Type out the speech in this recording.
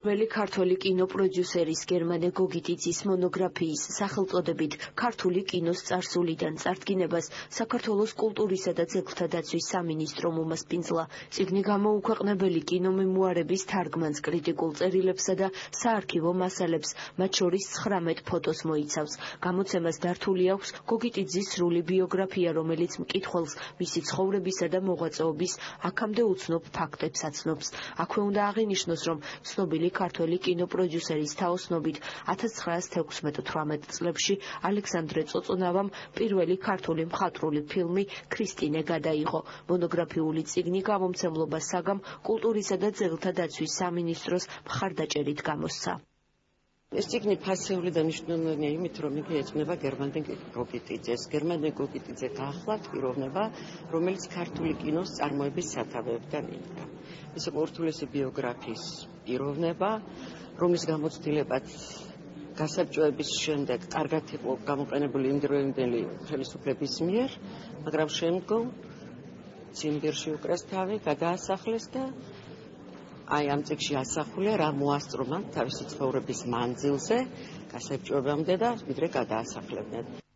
ველი ქართველი კინოპროდიუსერის გერმანე გოგიტიძის მონოგრაფიის სახელწოდებით ქართული კინოს წარსულიდან წარდგინებას საქართველოს კულტურისა და ძეგლთა დაცვის სამინისტრო მომასპინძლა. წიგნი გამოუქვეყნებელი კინომემუარების თარგმანს, კრიტიკულ წერილებსა და საარქივო მასალებს, მათ შორის 19 ფოტოს მოიცავს. გამოცემას დართული აქვს გოგიტიძის სრული ბიოგრაფია, რომელიც მკითხველს მისი ცხოვრებისა და მოღვაწეობის აქამდე უცნობ ფაქტებს აცნობს. აქვე უნდა აღინიშნოს, რომ ცნობილი ქართველი კინოპროდიუსერის თაოსნობით 1916-18 წლებში ალექსანდრე წოწუნავამ პირველი ქართული მხატვრული ფილმი ქრისტინე გადაიღო. მონოგრაფიული წიგნი გამომცემლობა საგამ კულტურისა და ძეგლთა დაცვის სამინისტროს მხარდაჭერით გამოსცა. ეს წიგნი ფასეული და მნიშვნელოვანია იმით, რომ იგი ეძღვნება გერმანე გოგიტიძეს. გერმანე გოგიტიძე გახლავთ პიროვნება, რომელიც ქართული კინოს წარმოების სათავეებთან იდგა. ეს ურთულესი ბიოგრაფიის პიროვნება, რომლის გამოცდილებაც გასაბჭოების შემდეგ კარგად იყო გამოყენებული იმდროინდელი ხელისუფლების მიერ, მაგრამ შემდგომ ციმბირში უკრეს თავი, გადაასახლეს და აი ამ წიგნში ასახულია, რა მოასწრო მან თავისი ცხოვრების მანძილზე გასაბჭოებამდე და ვიდრე გადაასახლებდნენ.